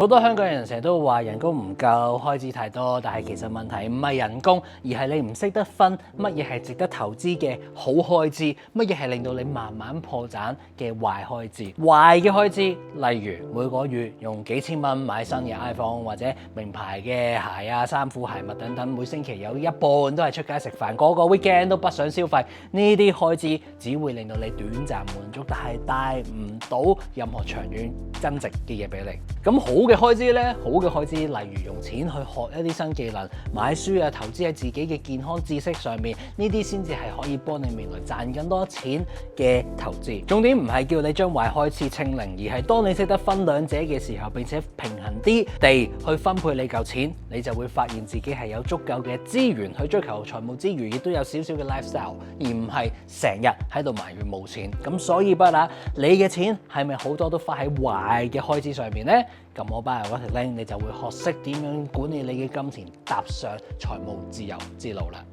好多香港人成日都話人工唔夠，開支太多，但係其實問題唔係人工，而係你唔識得分乜嘢係值得投資嘅好開支，乜嘢係令到你慢慢破產嘅壞開支。壞嘅開支，例如每個月用幾千蚊買新嘅 iPhone 或者名牌嘅鞋啊、衫褲鞋襪等等，每星期有一半都係出街食飯，個 weekend 都不想消費，呢啲開支只會令到你短暫滿足，但係帶唔到任何長遠增值嘅嘢俾你。咁好嘅開支呢？好嘅開支，例如用錢去學一啲新技能、買書啊、投資喺自己嘅健康知識上面，呢啲先至係可以幫你未來賺更多錢嘅投資。重點唔係叫你將壞開支清零，而係當你識得分兩者嘅時候，並且平衡啲地去分配你嚿錢，你就會發現自己係有足夠嘅資源去追求財務之餘，亦都有少少嘅 lifestyle， 而唔係成日喺度埋怨冇錢。咁所以不啦，你嘅錢係咪好多都花喺壞嘅開支上面呢？撳我巴入嗰條 link，你就會學識點樣管理你嘅金錢，踏上財務自由之路啦。